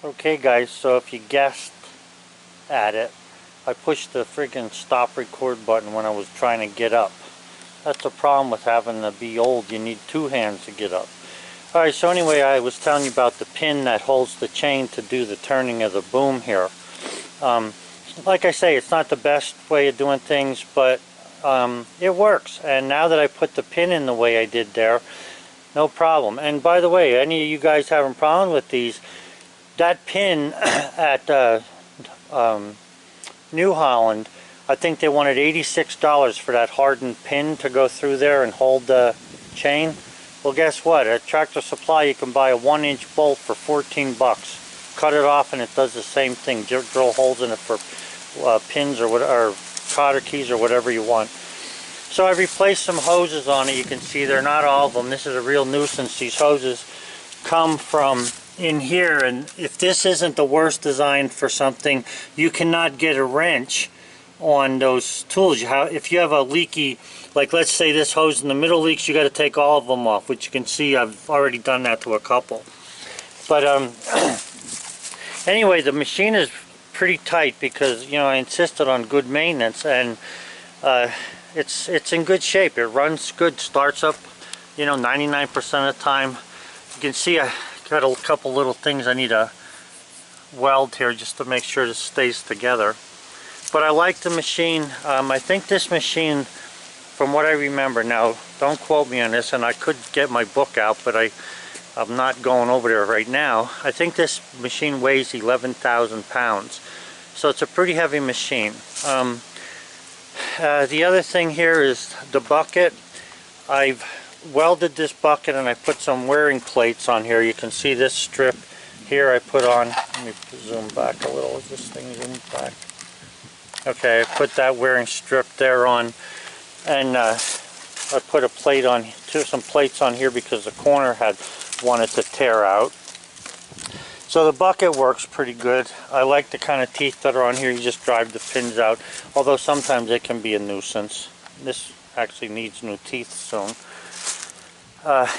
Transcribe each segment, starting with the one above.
Okay guys, so if you guessed at it, I pushed the friggin' stop record button when I was trying to get up. That's the problem with having to be old. You need two hands to get up. Alright, so anyway, I was telling you about the pin that holds the chain to do the turning of the boom here. Like I say, it's not the best way of doing things, but it works. And now that I put the pin in the way I did there, no problem. And by the way, any of you guys having problems with these, that pin at New Holland, I think they wanted $86 for that hardened pin to go through there and hold the chain. Well, guess what? At Tractor Supply you can buy a 1-inch bolt for 14 bucks. Cut it off and it does the same thing. Drill holes in it for pins or cotter keys or whatever you want. So I replaced some hoses on it. You can see they're not all of them. This is a real nuisance. These hoses come from in here, and if this isn't the worst design for something, you cannot get a wrench on those tools. If you have a leaky, like let's say this hose in the middle leaks, you got to take all of them off, which you can see I've already done that to a couple. But anyway, the machine is pretty tight because, you know, I insisted on good maintenance, and it's in good shape. It runs good, starts up, you know, 99% of the time. You can see I got a couple little things I need to weld here just to make sure this stays together. But I like the machine. I think this machine, from what I remember, now don't quote me on this, and I could get my book out, but I'm not going over there right now. I think this machine weighs 11,000 pounds, so it's a pretty heavy machine. The other thing here is the bucket. I've welded this bucket and I put some wearing plates on here. You can see this strip here I put on. Let me zoom back a little. Is this thing zoomed back? Okay, I put that wearing strip there on, and I put a plate on, some plates on here because the corner had wanted to tear out. So the bucket works pretty good. I like the kind of teeth that are on here. You just drive the pins out, although sometimes it can be a nuisance. This actually needs new teeth soon.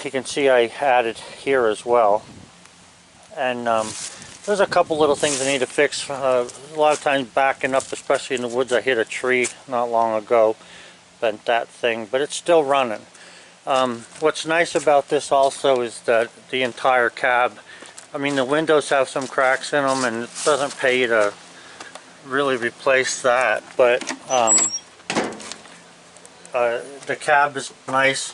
You can see I added here as well. And there's a couple little things I need to fix. A lot of times backing up, especially in the woods, I hit a tree not long ago. Bent that thing, but it's still running. What's nice about this also is that the entire cab, I mean, the windows have some cracks in them, and it doesn't pay you to really replace that, but the cab is nice.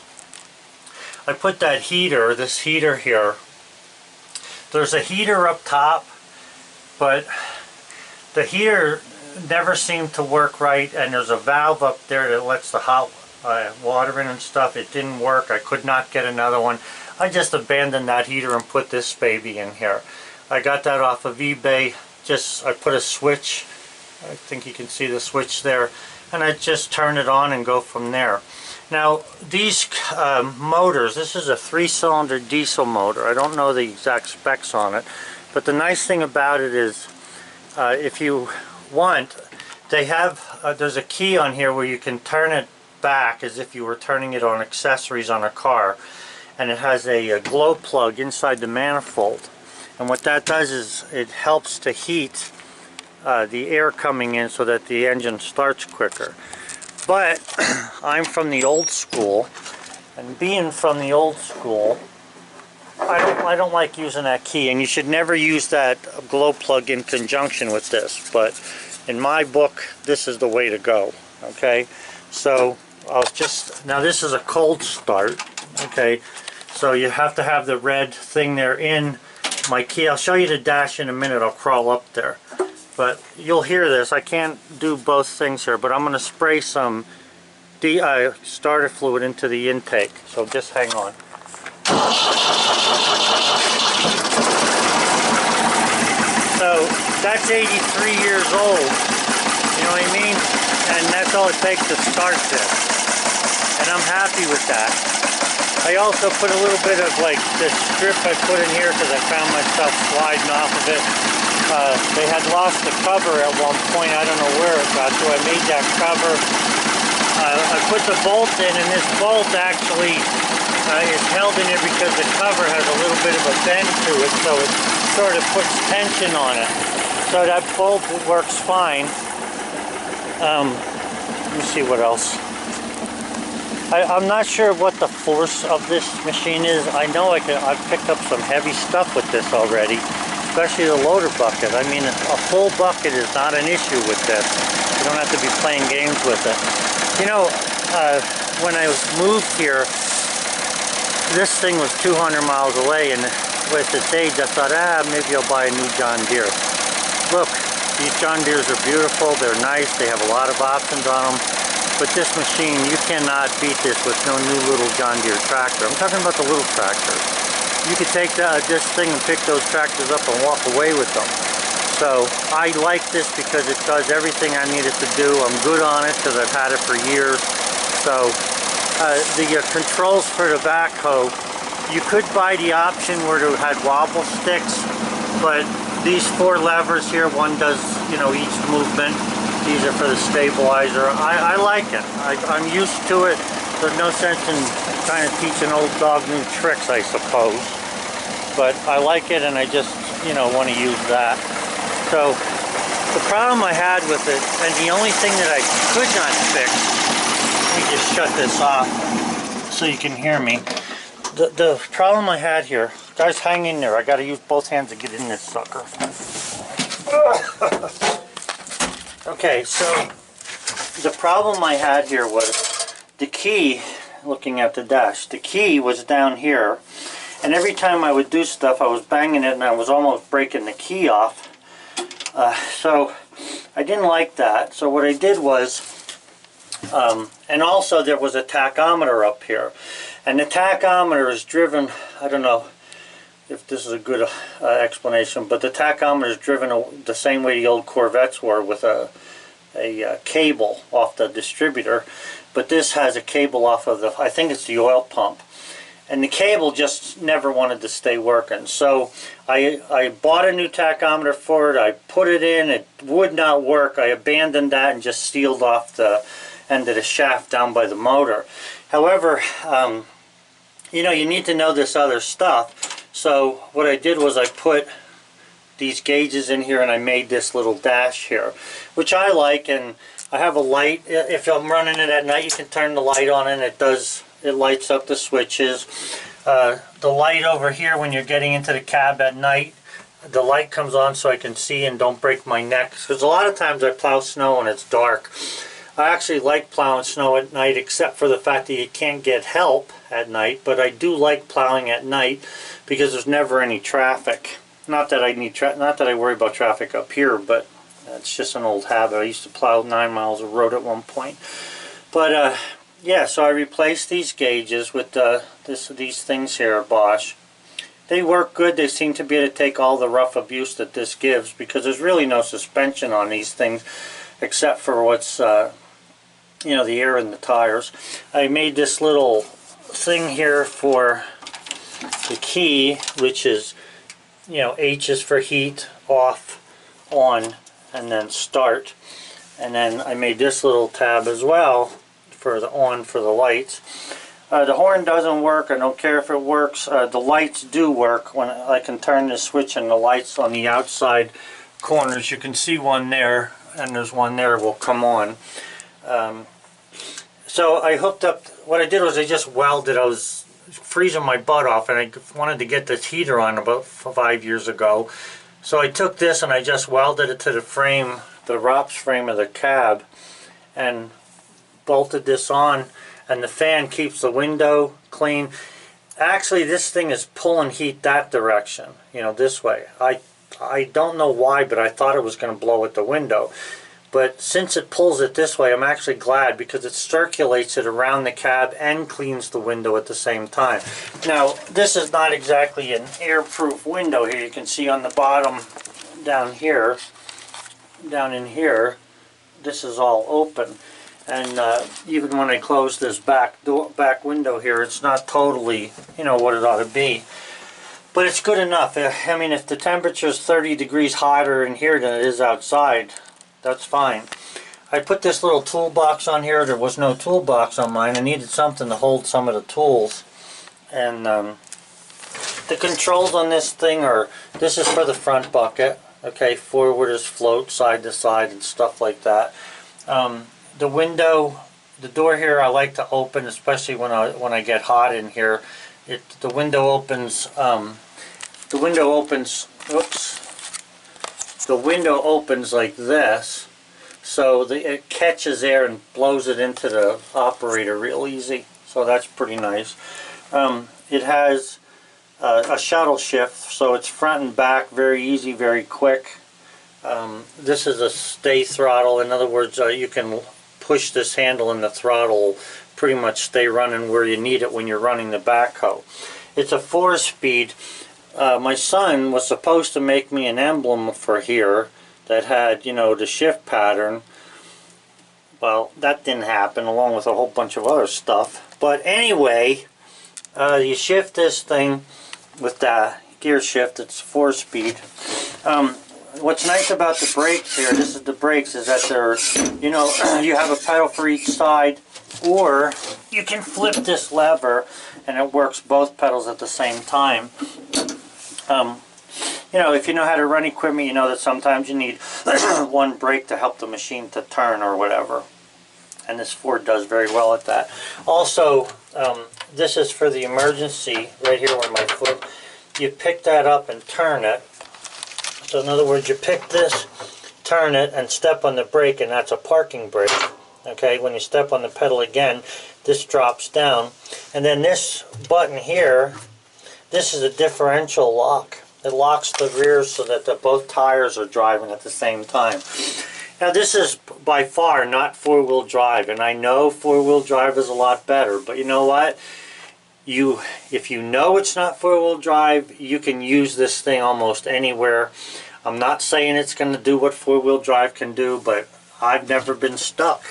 I put that heater, this heater here. There's a heater up top, but the heater never seemed to work right, and there's a valve up there that lets the hot water in and stuff. It didn't work. I could not get another one. I just abandoned that heater and put this baby in here. I got that off of eBay. I put a switch. I think you can see the switch there, and I just turn it on and go from there. Now these motors, this is a 3-cylinder diesel motor. I don't know the exact specs on it, but the nice thing about it is if you want, they have there's a key on here where you can turn it back as if you were turning it on accessories on a car, and it has a glow plug inside the manifold, and what that does is it helps to heat the air coming in so that the engine starts quicker. But I'm from the old school, and being from the old school, I don't like using that key, and you should never use that glow plug in conjunction with this, but in my book this is the way to go. Okay, so now this is a cold start. Okay, so you have to have the red thing there in my key. I'll show you the dash in a minute. I'll crawl up there, but you'll hear this. I can't do both things here, but I'm going to spray some starter fluid into the intake, so just hang on. So that's 83 years old, you know what I mean? And that's all it takes to start this, and I'm happy with that. I also put a little bit of like this strip I put in here because I found myself sliding off of it. They had lost the cover at one point. I don't know where it got to. I made that cover. I put the bolt in, and this bolt actually It's held in there because the cover has a little bit of a bend to it, so it sort of puts tension on it. So that bolt works fine. Let me see what else. I'm not sure what the force of this machine is. I know I've picked up some heavy stuff with this already, especially the loader bucket. I mean, a full bucket is not an issue with this. You don't have to be playing games with it. You know, when I was moved here, this thing was 200 miles away, and with its age, I thought, maybe I'll buy a new John Deere. Look, these John Deeres are beautiful, they're nice, they have a lot of options on them, but this machine, you cannot beat this with no new little John Deere tractor. I'm talking about the little tractors. You could take this thing and pick those tractors up and walk away with them. So I like this because it does everything I need it to do. I'm good on it because I've had it for years. So the controls for the backhoe, you could buy the option where it had wobble sticks, but these 4 levers here, one does, you know, each movement. These are for the stabilizer. I like it. I'm used to it. There's no sense in trying to teach an old dog new tricks, I suppose. But I like it, and I just, you know, want to use that. So the problem I had with it, and the only thing that I could not fix, let me just shut this off so you can hear me. The problem I had here, guys, hang in there. I got to use both hands to get in this sucker. Okay, so the problem I had here was the key, looking at the dash, the key was down here, and every time I would do stuff I was banging it and I was almost breaking the key off. So I didn't like that. So what I did was, and also there was a tachometer up here, and the tachometer is driven, I don't know if this is a good explanation, but the tachometer is driven the same way the old Corvettes were, with a cable off the distributor, but this has a cable off of the, I think it's the oil pump, and the cable just never wanted to stay working. So I bought a new tachometer for it. I put it in, it would not work. I abandoned that and just sealed off the end of the shaft down by the motor. However, you know, you need to know this other stuff. So what I did was I put these gauges in here, and I made this little dash here, which I like. And I have a light. If I'm running it at night, you can turn the light on, and it lights up the switches. The light over here, when you're getting into the cab at night, the light comes on so I can see and don't break my neck, because a lot of times I plow snow and it's dark. I actually like plowing snow at night, except for the fact that you can't get help at night, but I do like plowing at night because there's never any traffic. Not that I worry about traffic up here, but it's just an old habit. I used to plow 9 miles of road at one point. But yeah, so I replaced these gauges with these things here, Bosch. They work good. They seem to be able to take all the rough abuse that this gives, because there's really no suspension on these things except for what's you know, the air in the tires. I made this little thing here for the key, which is, you know, H is for heat, off, on, and then start. And then I made this little tab as well for the on for the lights. The horn doesn't work. I don't care if it works. The lights do work. When I can turn the switch, and the lights on the outside corners, you can see one there, and there's one there, will come on. So I hooked up, what I did was I just welded. I was freezing my butt off, and I wanted to get this heater on about 5 years ago. So I took this and I just welded it to the frame, the ROPS frame of the cab, and bolted this on, and the fan keeps the window clean. Actually, this thing is pulling heat that direction, you know, this way. I don't know why, but I thought it was going to blow at the window. But since it pulls it this way, I'm actually glad, because it circulates it around the cab and cleans the window at the same time. Now, this is not exactly an airproof window here. You can see on the bottom down here, down in here, this is all open. And even when I close this back window here, it's not totally, you know, what it ought to be. But it's good enough. I mean, if the temperature is 30 degrees hotter in here than it is outside, that's fine. I put this little toolbox on here. There was no toolbox on mine. I needed something to hold some of the tools. And the controls on this thing are, this is for the front bucket. Okay, forward is float, side to side and stuff like that. The window, the door here I like to open, especially when I get hot in here. The window opens. The window opens. Oops. The window opens like this, so it catches air and blows it into the operator real easy. So that's pretty nice. It has a shuttle shift, so it's front and back, very easy, very quick. This is a stay throttle. In other words, you can push this handle and the throttle will pretty much stay running where you need it when you're running the backhoe. It's a 4-speed. My son was supposed to make me an emblem for here that had, you know, the shift pattern. Well, that didn't happen, along with a whole bunch of other stuff. But anyway, you shift this thing with the gear shift. It's 4-speed. What's nice about the brakes here, this is the brakes, is that they're, you know, you have a pedal for each side, or you can flip this lever and it works both pedals at the same time. You know, if you know how to run equipment, you know that sometimes you need one brake to help the machine to turn or whatever. And this Ford does very well at that. Also, this is for the emergency, right here where my foot, you pick that up and turn it. So in other words, you pick this, turn it, and step on the brake, and that's a parking brake. Okay, when you step on the pedal again, this drops down. And then this button here, this is a differential lock. It locks the rear so that both tires are driving at the same time. Now this is by far not 4-wheel drive, and I know 4-wheel drive is a lot better, but you know what? If you know it's not 4-wheel drive, you can use this thing almost anywhere. I'm not saying it's going to do what 4-wheel drive can do, but I've never been stuck,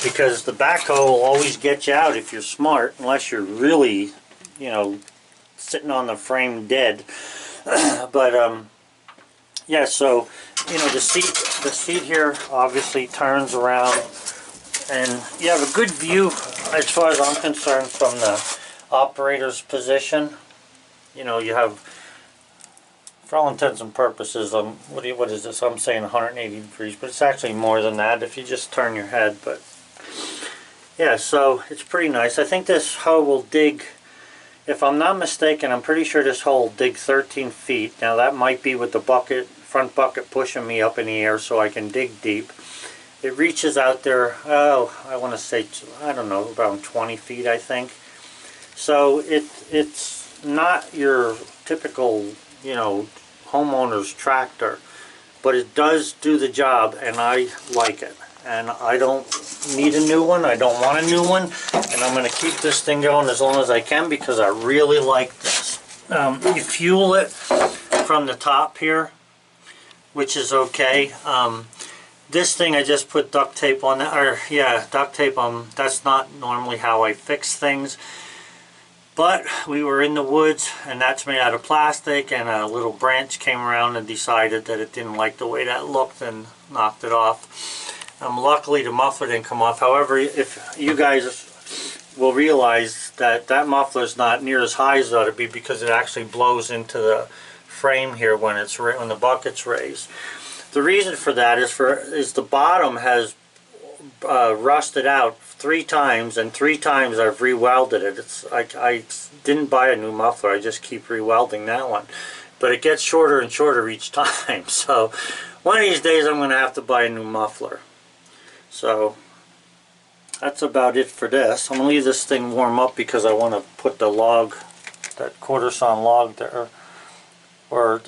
because the backhoe will always get you out if you're smart, unless you're really, you know, sitting on the frame dead. But yeah, so you know, the seat here obviously turns around, and you have a good view as far as I'm concerned from the operator's position. You know, you have, for all intents and purposes, what is this? I'm saying 180 degrees, but it's actually more than that if you just turn your head. But yeah, so it's pretty nice. I think this hoe will dig, if I'm not mistaken, I'm pretty sure this hoe will dig 13 feet. Now that might be with the bucket, front bucket pushing me up in the air so I can dig deep. It reaches out there, oh, I want to say, I don't know, around 20 feet, I think. So it's not your typical, you know, homeowner's tractor, but it does do the job, and I like it. And I don't need a new one. I don't want a new one, and I'm going to keep this thing going as long as I can because I really like this. You fuel it from the top here, which is okay. This thing I just put duct tape on that, or yeah, duct tape on. That's not normally how I fix things. But we were in the woods, and that's made out of plastic, and a little branch came around and decided that it didn't like the way that looked and knocked it off. Luckily the muffler didn't come off. However, if you guys will realize that that muffler is not near as high as it ought to be, because it actually blows into the frame here when the bucket's raised. The reason for that is the bottom has rusted out 3 times, and 3 times I've re-welded it. I didn't buy a new muffler, I just keep re-welding that one. But it gets shorter and shorter each time, so one of these days I'm going to have to buy a new muffler. So that's about it for this. I'm going to leave this thing warm up because I want to put the log, that quarter-sawn log there, or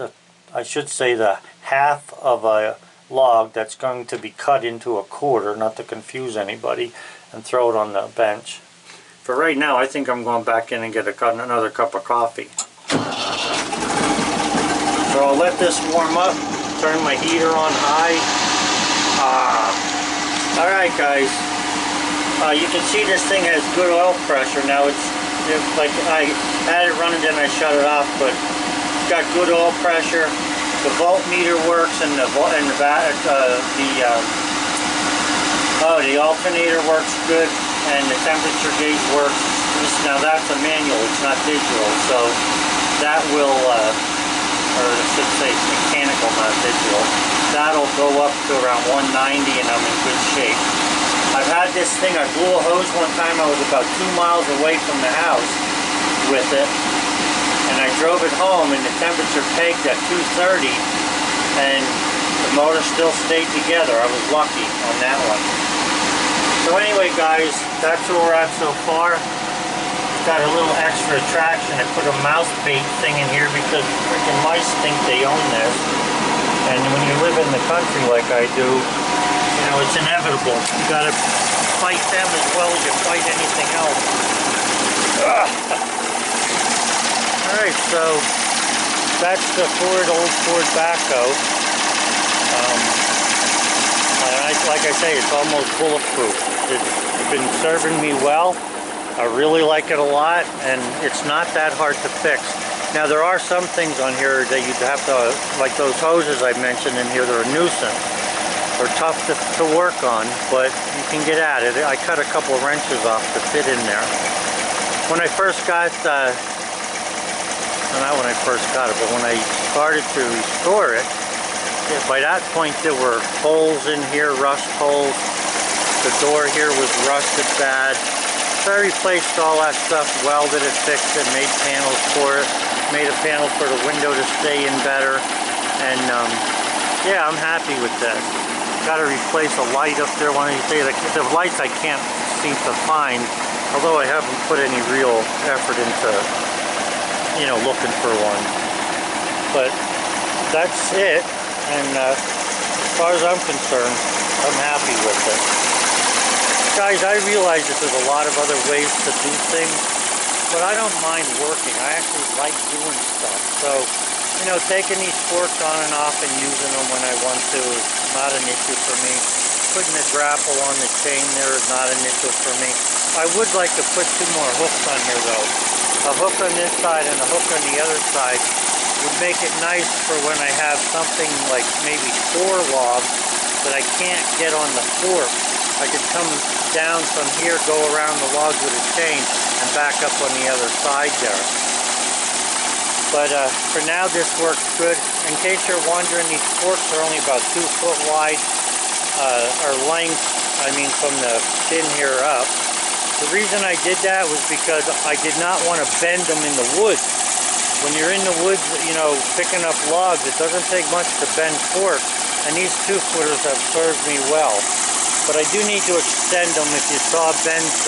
I should say the half of a log that's going to be cut into a quarter, not to confuse anybody, and throw it on the bench. For right now, I think I'm going back in and get another cup of coffee. So I'll let this warm up, turn my heater on high. Alright guys, you can see this thing has good oil pressure. Now it's like I had it running, then I shut it off, but it's got good oil pressure. The voltmeter works, and the alternator works good, and the temperature gauge works. now that's a manual, it's not digital, so that will, or I should say mechanical, not digital, that'll go up to around 190 and I'm in good shape. I've had this thing, I blew a hose one time, I was about 2 miles away from the house with it, and I drove it home and the temperature pegged at 230 and the motor still stayed together. I was lucky on that one. So anyway guys, that's where we're at so far. Got a little extra attraction. I put a mouse bait thing in here because freaking mice think they own this. And when you live in the country like I do, you know, it's inevitable. You gotta fight them as well as you fight anything else. Alright, so that's the old Ford Backhoe. Like I say, it's almost bulletproof. It's been serving me well. I really like it a lot, and it's not that hard to fix. Now there are some things on here that you'd have to, like those hoses I mentioned in here, they're a nuisance. They're tough to work on, but you can get at it. I cut a couple of wrenches off to fit in there. When I first got, not when I first got it, but when I started to restore it, by that point there were holes in here, rust holes. The door here was rusted bad. So I replaced all that stuff, welded it, fixed it, made panels for it, made a panel for the window to stay in better, and yeah, I'm happy with this. Got to replace a light up there. One of these days, the lights I can't seem to find, although I haven't put any real effort into, you know, looking for one. But that's it, and as far as I'm concerned, I'm happy with it. Guys, I realize that there's a lot of other ways to do things, but I don't mind working. I actually like doing stuff. So, you know, taking these forks on and off and using them when I want to is not an issue for me. Putting a grapple on the chain there is not an issue for me. I would like to put 2 more hooks on here though. A hook on this side and a hook on the other side would make it nice for when I have something like maybe 4 logs that I can't get on the fork. I could come down from here, go around the logs with a chain, and back up on the other side there. But for now, this works good. In case you're wondering, these forks are only about 2 foot wide, or length, I mean from the pin here up. The reason I did that was because I did not want to bend them in the woods. When you're in the woods, you know, picking up logs, it doesn't take much to bend forks, and these 2-footers have served me well. But I do need to extend them. If you saw Ben's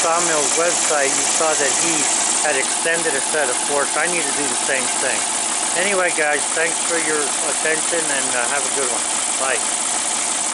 sawmill's website, you saw that he had extended a set of forks. I need to do the same thing. Anyway, guys, thanks for your attention, and have a good one. Bye.